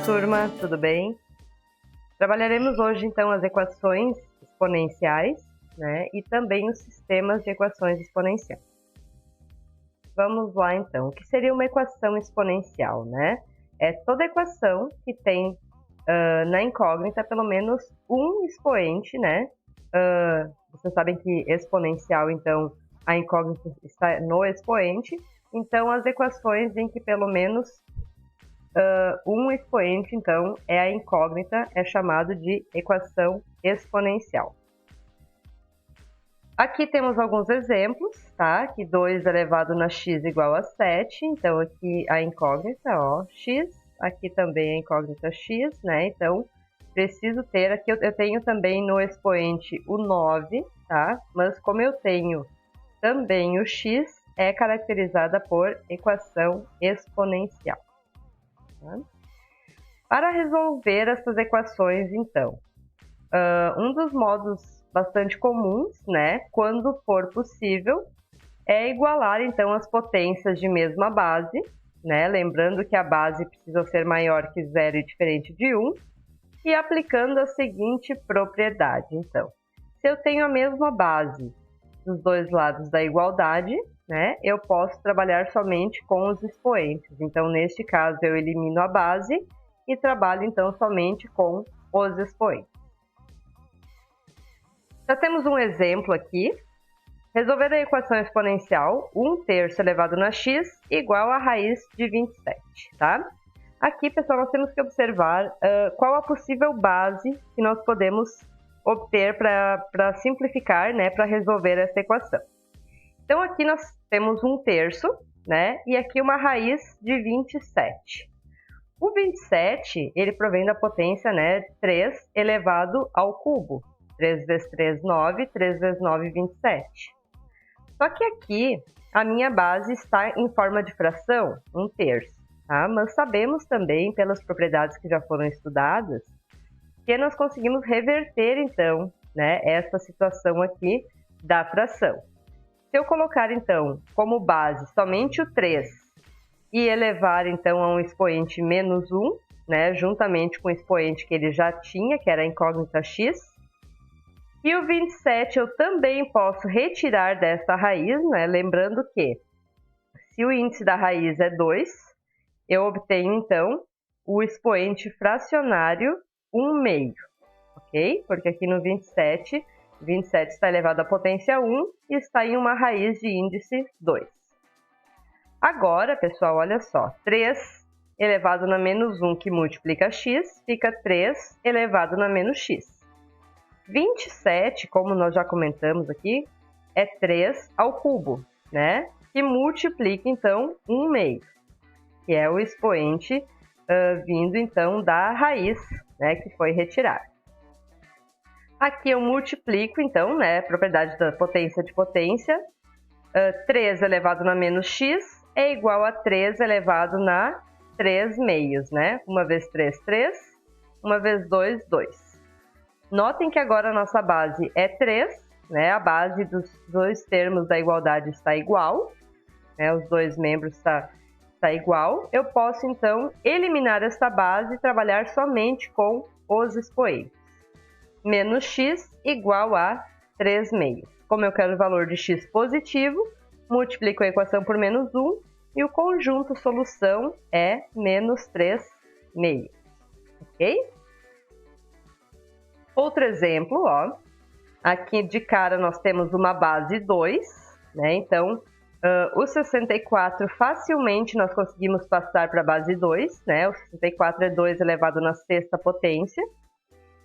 turma, tudo bem? Trabalharemos hoje então as equações exponenciais, né, e também os sistemas de equações exponenciais. Vamos lá então, o que seria uma equação exponencial, né? É toda equação que tem na incógnita pelo menos um expoente, né? Vocês sabem que exponencial, então, a incógnita está no expoente, então as equações em que pelo menos um expoente, então, é a incógnita, é chamado de equação exponencial. Aqui temos alguns exemplos, tá? Que 2 elevado na x igual a 7, então aqui a incógnita, ó, x, aqui também a incógnita x, né? Então, preciso ter, aqui eu tenho também no expoente o 9, tá? Mas como eu tenho também o x, é caracterizada por equação exponencial. Para resolver essas equações, então, um dos modos bastante comuns, né, quando for possível, é igualar, então, as potências de mesma base, né, lembrando que a base precisa ser maior que 0 e diferente de 1, e aplicando a seguinte propriedade. Então, se eu tenho a mesma base dos dois lados da igualdade, né, eu posso trabalhar somente com os expoentes. Então, neste caso, eu elimino a base e trabalho, então, somente com os expoentes. Já temos um exemplo aqui. Resolver a equação exponencial 1/3 elevado na x igual a raiz de 27, tá? Aqui, pessoal, nós temos que observar qual a possível base que nós podemos obter para simplificar, né, para resolver essa equação. Então, aqui nós temos 1/3, né, e aqui uma raiz de 27. O 27, ele provém da potência, né, 3 elevado ao cubo. 3 vezes 3, 9, 3 vezes 9, 27. Só que aqui, a minha base está em forma de fração, 1/3, tá? Mas sabemos também, pelas propriedades que já foram estudadas, que nós conseguimos reverter, então, né, essa situação aqui da fração. Se eu colocar, então, como base somente o 3 e elevar, então, a um expoente menos 1, né, juntamente com o expoente que ele já tinha, que era a incógnita x, e o 27 eu também posso retirar dessa raiz, né, lembrando que se o índice da raiz é 2, eu obtenho, então, o expoente fracionário 1/2, ok? Porque aqui no 27 está elevado à potência 1 e está em uma raiz de índice 2. Agora, pessoal, olha só, 3 elevado na menos 1 que multiplica x, fica 3 elevado na menos x. 27, como nós já comentamos aqui, é 3 ao cubo, né? Que multiplica, então, 1/2, que é o expoente vindo, então, da raiz, né, que foi retirada. Aqui eu multiplico, então, né, propriedade da potência de potência, 3 elevado na menos x é igual a 3 elevado na 3 meios, né? 1 vezes 3, 3, 1 vezes 2, 2. Notem que agora a nossa base é 3, né? A base dos dois termos da igualdade está igual, né? Os dois membros está igual. Eu posso, então, eliminar esta base e trabalhar somente com os expoentes. Menos x igual a 3 meios. Como eu quero o valor de x positivo, multiplico a equação por menos 1 e o conjunto solução é menos 3 meios. Ok? Outro exemplo, ó. Aqui de cara nós temos uma base 2, né? Então, o 64 facilmente nós conseguimos passar para a base 2, né? O 64 é 2 elevado na sexta potência.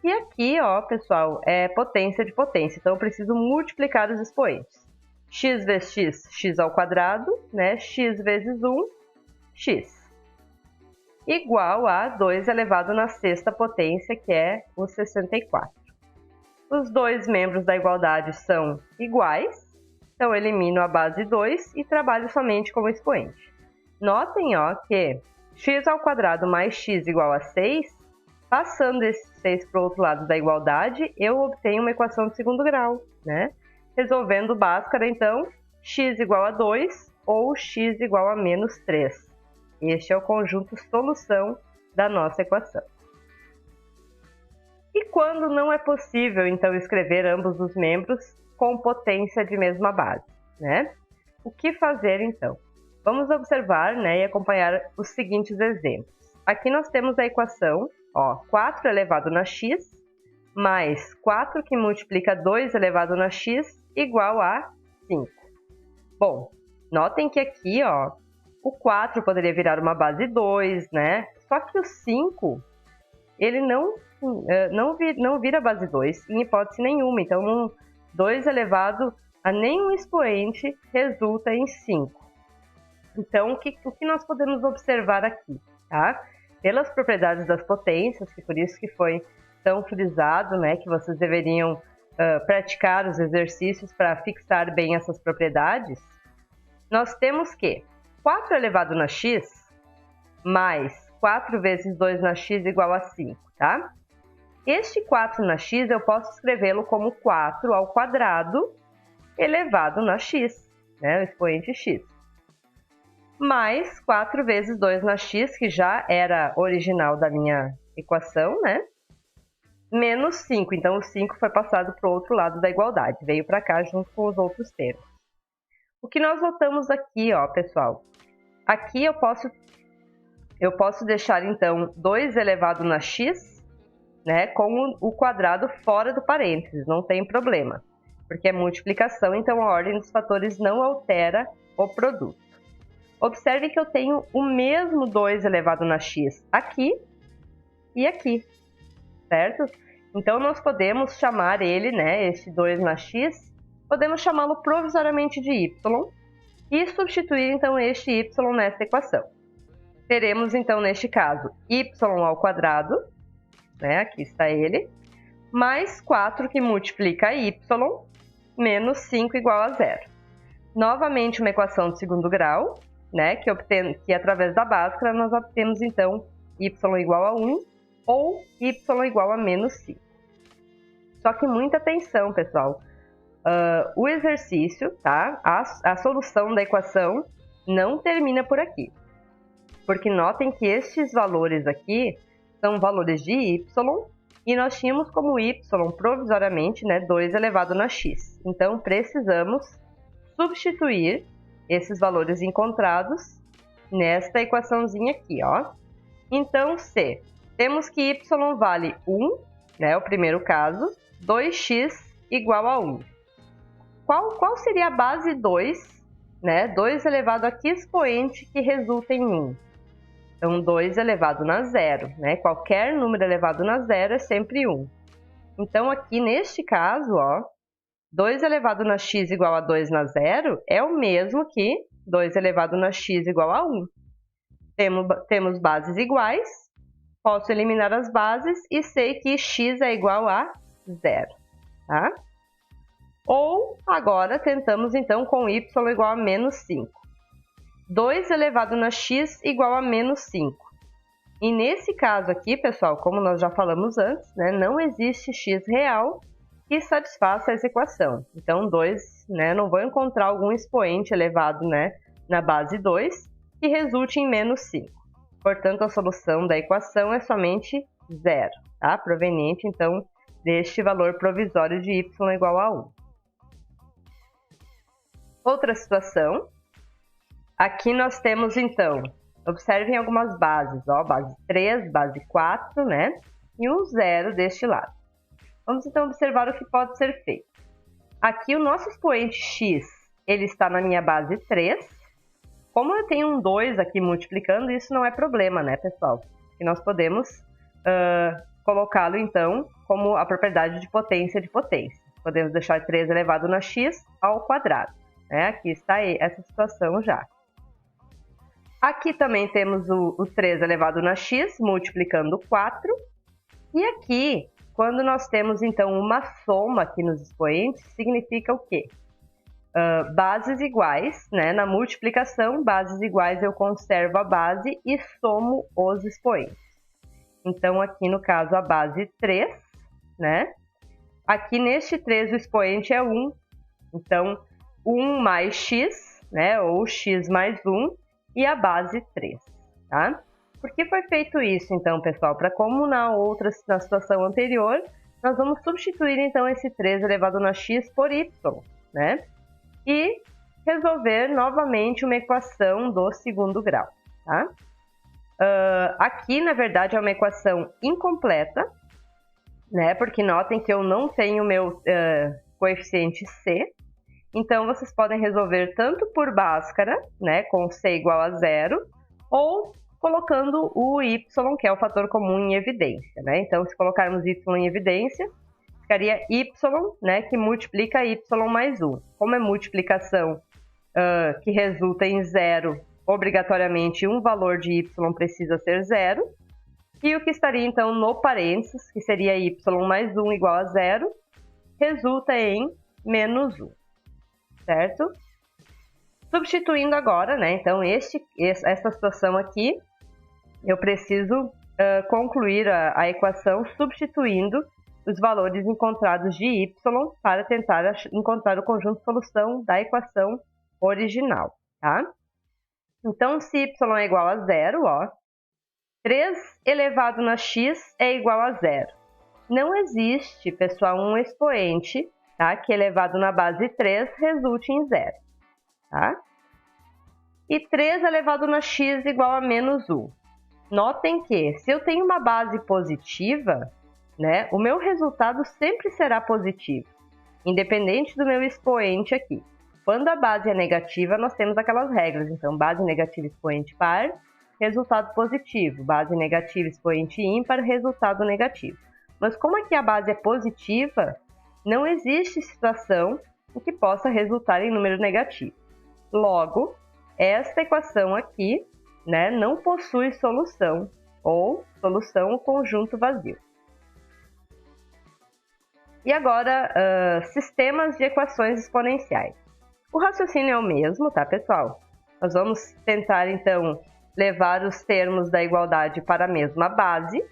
E aqui, ó, pessoal, é potência de potência. Então, eu preciso multiplicar os expoentes. X vezes x, x ao quadrado, né? X vezes 1, x. Igual a 2 elevado na sexta potência, que é o 64. Os dois membros da igualdade são iguais, então eu elimino a base 2 e trabalho somente com o expoente. Notem, ó, que x ao quadrado mais x igual a 6, passando esse 6 para o outro lado da igualdade, eu obtenho uma equação de segundo grau, né? Resolvendo Bhaskara, então, x igual a 2 ou x igual a menos 3. Este é o conjunto solução da nossa equação. E quando não é possível, então, escrever ambos os membros com potência de mesma base, né? O que fazer, então? Vamos observar, né, e acompanhar os seguintes exemplos. Aqui nós temos a equação, ó, 4 elevado na x mais 4 que multiplica 2 elevado na x igual a 5. Bom, notem que aqui, ó, o 4 poderia virar uma base 2, né? Só que o 5, ele não vira base 2 em hipótese nenhuma. Então, 2 elevado a nenhum expoente resulta em 5. Então, o que nós podemos observar aqui, tá? Pelas propriedades das potências, que por isso que foi tão frisado, né, que vocês deveriam praticar os exercícios para fixar bem essas propriedades, nós temos que 4 elevado na x mais 4 vezes 2 na x igual a 5, tá? Este 4 na x eu posso escrevê-lo como 4 ao quadrado elevado na x, né, o expoente x. Mais 4 vezes 2 na x, que já era original da minha equação, né? Menos 5. Então, o 5 foi passado para o outro lado da igualdade. Veio para cá junto com os outros termos. O que nós notamos aqui, ó, pessoal? Aqui eu posso deixar, então, 2 elevado na x, né, com o quadrado fora do parênteses. Não tem problema, porque é multiplicação, então a ordem dos fatores não altera o produto. Observe que eu tenho o mesmo 2 elevado na x aqui e aqui, certo? Então, nós podemos chamar ele, né, esse 2 na x, podemos chamá-lo provisoriamente de y e substituir, então, este y nessa equação. Teremos, então, neste caso, y ao quadrado, né, aqui está ele, mais 4 que multiplica y, menos 5 igual a 0. Novamente, uma equação de segundo grau, né, que através da báscara nós obtemos, então, y igual a 1 ou y igual a menos 5. Só que muita atenção, pessoal. O exercício, tá? A solução da equação não termina por aqui. Porque notem que estes valores aqui são valores de y e nós tínhamos como y provisoriamente, né, 2 elevado na x. Então, precisamos substituir esses valores encontrados nesta equaçãozinha aqui, ó. Então, se temos que y vale 1, né, o primeiro caso, 2x igual a 1. Qual seria a base 2, né, 2 elevado a que expoente que resulta em 1? Então, 2 elevado na 0, né, qualquer número elevado na 0 é sempre 1. Então, aqui neste caso, ó, 2 elevado na x igual a 2 na 0 é o mesmo que 2 elevado na x igual a 1. Temos bases iguais, posso eliminar as bases e sei que x é igual a 0. Tá? Ou, agora, tentamos então com y igual a menos 5. 2 elevado na x igual a menos 5. E nesse caso aqui, pessoal, como nós já falamos antes, né, não existe x real que satisfaça essa equação. Então, 2, né, não vou encontrar algum expoente elevado, né, na base 2 que resulte em menos 5. Portanto, a solução da equação é somente 0, tá? Proveniente, então, deste valor provisório de y igual a 1. Outra situação. Aqui nós temos, então, observem algumas bases, ó, base 3, base 4, né? E um 0 deste lado. Vamos, então, observar o que pode ser feito. Aqui, o nosso expoente x, ele está na minha base 3. Como eu tenho um 2 aqui multiplicando, isso não é problema, né, pessoal? E nós podemos colocá-lo, então, como a propriedade de potência de potência. Podemos deixar 3 elevado na x ao quadrado. Né? Aqui está essa situação já. Aqui também temos o 3 elevado na x, multiplicando 4. E aqui, quando nós temos, então, uma soma aqui nos expoentes, significa o quê? Bases iguais, né? Na multiplicação, bases iguais eu conservo a base e somo os expoentes. Então, aqui no caso, a base 3, né? Aqui neste 3 o expoente é 1. Então, 1 mais x, né? Ou x mais 1 e a base 3, tá? Por que foi feito isso, então, pessoal? Para como na situação anterior, nós vamos substituir, então, esse 3 elevado na x por y, né? E resolver novamente uma equação do segundo grau, tá? Aqui, na verdade, é uma equação incompleta, né? Porque notem que eu não tenho meu coeficiente c. Então, vocês podem resolver tanto por Bhaskara, né? Com c igual a 0, ou colocando o y, que é o fator comum, em evidência, né? Então, se colocarmos y em evidência, ficaria y, né? Que multiplica y mais 1. Como é multiplicação que resulta em 0, obrigatoriamente um valor de y precisa ser 0. E o que estaria, então, no parênteses, que seria y mais 1 igual a 0, resulta em menos 1, certo? Substituindo agora, né? Então, essa situação aqui, eu preciso concluir a equação substituindo os valores encontrados de y para tentar encontrar o conjunto de solução da equação original, tá? Então, se y é igual a 0, ó, 3 elevado na x é igual a 0. Não existe, pessoal, um expoente, tá, que elevado na base 3 resulte em 0. Tá? E 3 elevado na x igual a menos 1. Notem que, se eu tenho uma base positiva, né, o meu resultado sempre será positivo, independente do meu expoente aqui. Quando a base é negativa, nós temos aquelas regras. Então, base negativa, expoente par, resultado positivo. Base negativa, expoente ímpar, resultado negativo. Mas como aqui a base é positiva, não existe situação em que possa resultar em número negativo. Logo, esta equação aqui, né, não possui solução, ou solução conjunto vazio. E agora, sistemas de equações exponenciais. O raciocínio é o mesmo, tá, pessoal? Nós vamos tentar, então, levar os termos da igualdade para a mesma base.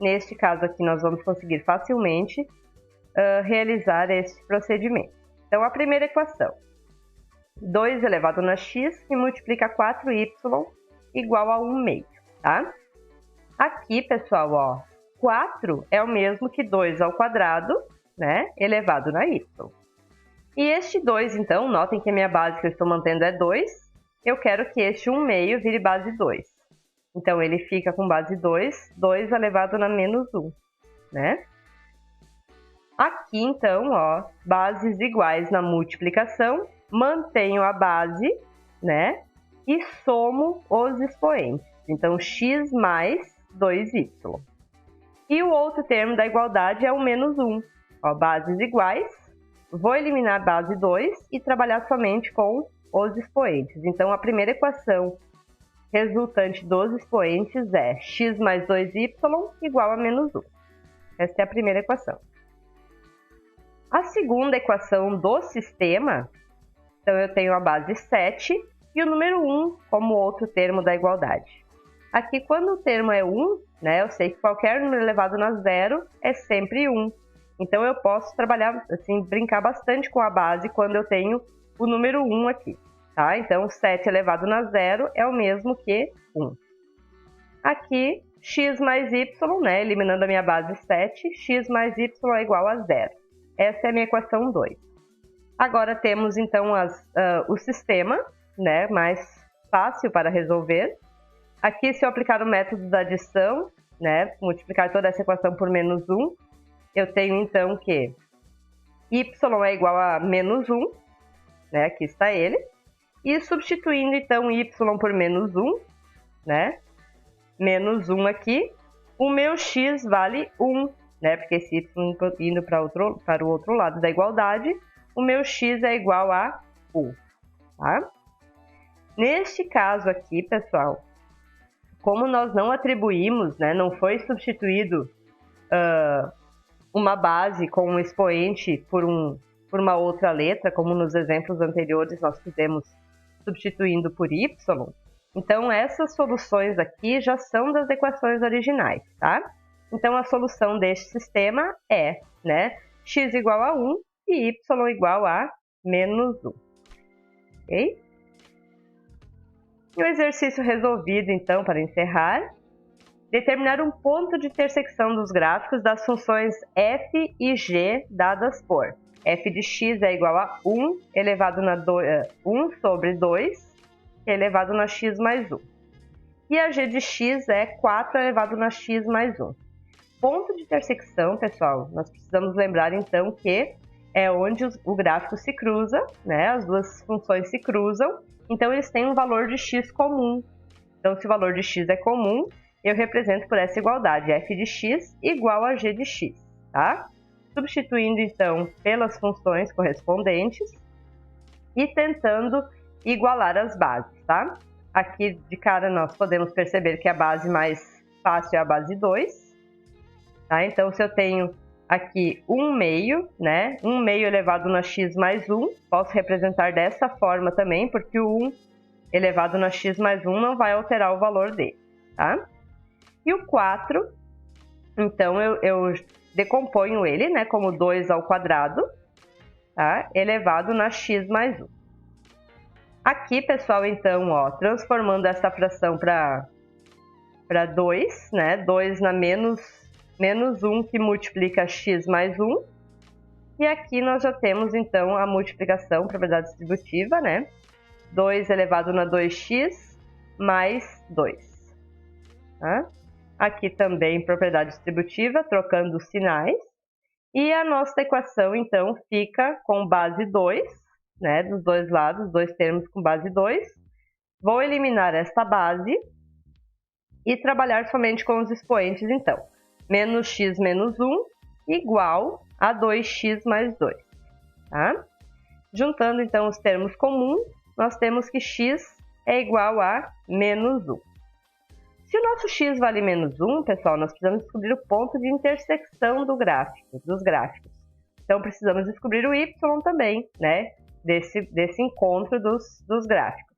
Neste caso aqui, nós vamos conseguir facilmente realizar esse procedimento. Então, a primeira equação. 2 elevado na x que multiplica 4y igual a 1 meio, tá? Aqui, pessoal, ó, 4 é o mesmo que 2 ao quadrado, né, elevado na y. E este 2, então, notem que a minha base que eu estou mantendo é 2, eu quero que este 1 meio vire base 2. Então, ele fica com base 2, 2 elevado na menos 1, né? Aqui, então, ó, bases iguais na multiplicação, mantenho a base, né, e somo os expoentes. Então, x mais 2y. E o outro termo da igualdade é o menos 1. Ó, bases iguais, vou eliminar a base 2 e trabalhar somente com os expoentes. Então, a primeira equação resultante dos expoentes é x mais 2y igual a menos 1. Essa é a primeira equação. A segunda equação do sistema, então eu tenho a base 7 e o número 1 como outro termo da igualdade. Aqui, quando o termo é 1, né, eu sei que qualquer número elevado na 0 é sempre 1. Então, eu posso trabalhar, assim, brincar bastante com a base quando eu tenho o número 1 aqui, tá? Então, 7 elevado na 0 é o mesmo que 1. Aqui, x mais y, né, eliminando a minha base 7, x mais y é igual a 0. Essa é a minha equação 2. Agora temos, então, o sistema, né, mais fácil para resolver. Aqui, se eu aplicar o método da adição, né, multiplicar toda essa equação por menos 1, eu tenho, então, que y é igual a menos 1, né, aqui está ele. E substituindo, então, y por menos 1, né, menos 1 aqui, o meu x vale 1, né, porque esse y indo para o outro lado da igualdade, o meu x é igual a 1, tá? Neste caso aqui, pessoal, como nós não atribuímos, né, não foi substituído uma base com um expoente por uma outra letra, como nos exemplos anteriores nós fizemos substituindo por y, então essas soluções aqui já são das equações originais, tá? Então a solução deste sistema é, né, x igual a 1 e y igual a menos 1, ok? E o exercício resolvido, então, para encerrar, determinar um ponto de intersecção dos gráficos das funções f e g dadas por f de x é igual a 1 elevado na 1 sobre 2 elevado na x mais 1. E a g de x é 4 elevado na x mais 1. Ponto de intersecção, pessoal, nós precisamos lembrar então que é onde o gráfico se cruza, né? As duas funções se cruzam, então eles têm um valor de x comum. Então, se o valor de x é comum, eu represento por essa igualdade, f de x igual a g de x, tá? Substituindo, então, pelas funções correspondentes e tentando igualar as bases, tá? Aqui, de cara, nós podemos perceber que a base mais fácil é a base 2, tá? Então, se eu tenho aqui 1 meio, né? 1 meio elevado na x mais 1, posso representar dessa forma também, porque o 1 elevado na x mais 1 não vai alterar o valor dele, tá? E o 4, então eu decomponho ele, né, como 2 ao quadrado, tá? Elevado na x mais 1. Aqui, pessoal, então, ó, transformando essa fração para 2, né? 2 na menos 1 que multiplica x mais 1. E aqui nós já temos, então, a multiplicação, propriedade distributiva, né? 2 elevado na 2x mais 2. Tá? Aqui também propriedade distributiva, trocando os sinais. E a nossa equação, então, fica com base 2, né? Dos dois lados, dois termos com base 2. Vou eliminar esta base e trabalhar somente com os expoentes, então. Menos x menos 1 igual a 2x mais 2. Tá? Juntando, então, os termos comuns, nós temos que x é igual a menos 1. Se o nosso x vale menos 1, pessoal, nós precisamos descobrir o ponto de intersecção dos gráficos. Então, precisamos descobrir o y também, né? Desse encontro dos gráficos.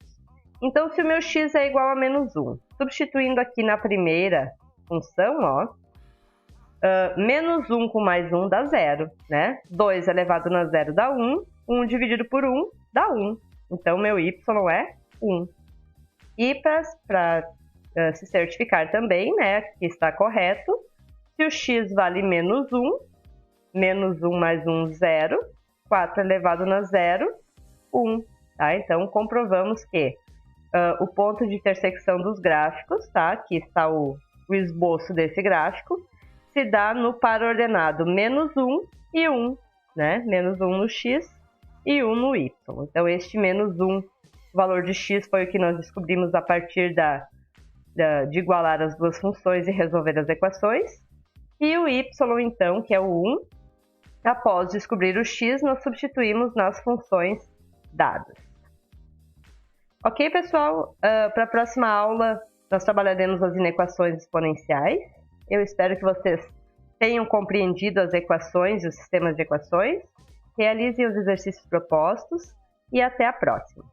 Então, se o meu x é igual a menos 1, substituindo aqui na primeira função, ó, menos 1 com mais 1 dá 0, né? 2 elevado na 0 dá 1, 1 dividido por 1 dá 1. Então, meu y é 1. E para se certificar também, né, que está correto, se o x vale menos 1 mais 1, 0, 4 elevado na 0, 1. Tá? Então, comprovamos que o ponto de intersecção dos gráficos, tá? Aqui está o esboço desse gráfico, se dá no par ordenado menos 1 e 1, né? Menos 1 no x e 1 no y. Então, este menos 1, o valor de x, foi o que nós descobrimos a partir de igualar as duas funções e resolver as equações. E o y, então, que é o 1, após descobrir o x, nós substituímos nas funções dadas. Ok, pessoal? Para a próxima aula, nós trabalharemos as inequações exponenciais. Eu espero que vocês tenham compreendido as equações e os sistemas de equações. Realizem os exercícios propostos e até a próxima.